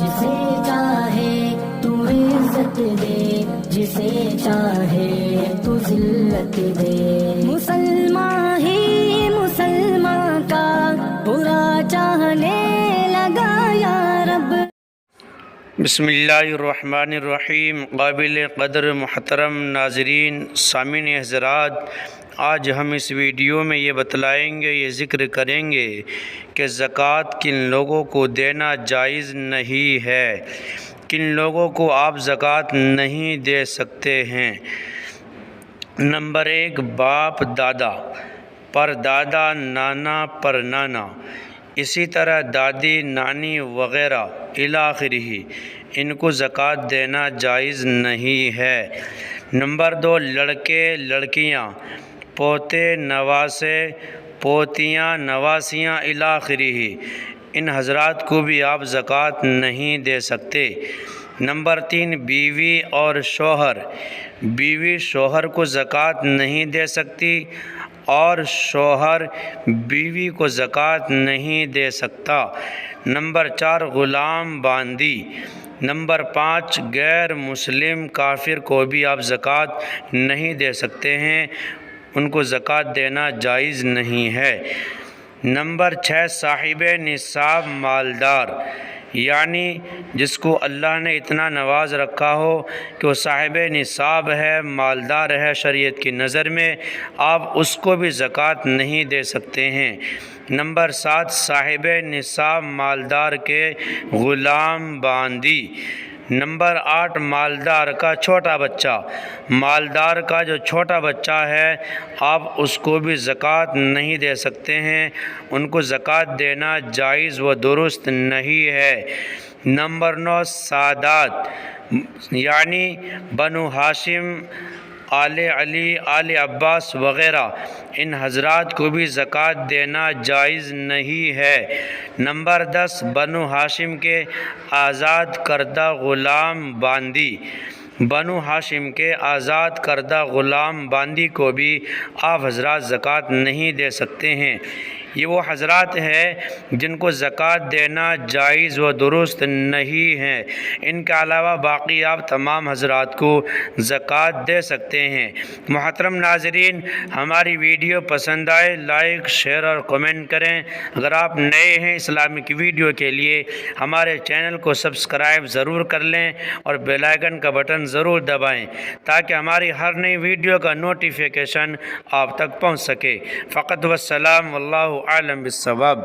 جسے چاہے تو عزت دے، جسے چاہے تو ذلت دے، مسلمان ہی مسلمان کا برا چاہنے لگا یا رب۔ بسم اللہ الرحمن الرحیم۔ قابل قدر محترم ناظرین، سامعین حضرات، آج ہم اس ویڈیو میں یہ بتلائیں گے، یہ ذکر کریں گے کہ زکوٰۃ کن لوگوں کو دینا جائز نہیں ہے، کن لوگوں کو آپ زکوٰۃ نہیں دے سکتے ہیں۔ نمبر 1، باپ دادا، پر دادا، نانا پر نانا، اسی طرح دادی، نانی وغیرہ الی آخرہ، ان کو زکوٰۃ دینا جائز نہیں ہے۔ نمبر 2، لڑکے لڑکیاں، پوتے نواسے، پوتیاں نواسیاں الی آخرہ، ان حضرات کو بھی آپ زکوٰۃ نہیں دے سکتے۔ نمبر 3، بیوی اور شوہر، بیوی شوہر کو زکوٰۃ نہیں دے سکتی اور شوہر بیوی کو زکوٰۃ نہیں دے سکتا۔ نمبر 4، غلام باندی۔ نمبر 5، غیر مسلم کافر کو بھی آپ زکوٰۃ نہیں دے سکتے ہیں، ان کو زکوٰۃ دینا جائز نہیں ہے۔ نمبر 6، صاحب نصاب مالدار، یعنی جس کو اللہ نے اتنا نواز رکھا ہو کہ وہ صاحب نصاب ہے، مالدار ہے شریعت کی نظر میں، آپ اس کو بھی زکوٰۃ نہیں دے سکتے ہیں۔ نمبر 7، صاحب نصاب مالدار کے غلام باندی۔ نمبر 8، مالدار کا چھوٹا بچہ، مالدار کا جو چھوٹا بچہ ہے آپ اس کو بھی زکوٰۃ نہیں دے سکتے ہیں، ان کو زکوٰۃ دینا جائز و درست نہیں ہے۔ نمبر 9، سادات، یعنی بنو ہاشم، آل علی، آل عباس وغیرہ، ان حضرات کو بھی زکوٰۃ دینا جائز نہیں ہے۔ نمبر 10، بنو ہاشم کے آزاد کردہ غلام باندی، بنو ہاشم کے آزاد کردہ غلام باندی کو بھی آپ حضرات زکوٰۃ نہیں دے سکتے ہیں۔ یہ وہ حضرات ہیں جن کو زکوٰۃ دینا جائز و درست نہیں ہے، ان کے علاوہ باقی آپ تمام حضرات کو زکوٰۃ دے سکتے ہیں۔ محترم ناظرین، ہماری ویڈیو پسند آئے لائک، شیئر اور کمنٹ کریں۔ اگر آپ نئے ہیں اسلامک ویڈیو کے لیے ہمارے چینل کو سبسکرائب ضرور کر لیں اور بیل آئیکن کا بٹن ضرور دبائیں تاکہ ہماری ہر نئی ویڈیو کا نوٹیفیکیشن آپ تک پہنچ سکے۔ فقط والسلام، واللہ اعلم بالصواب۔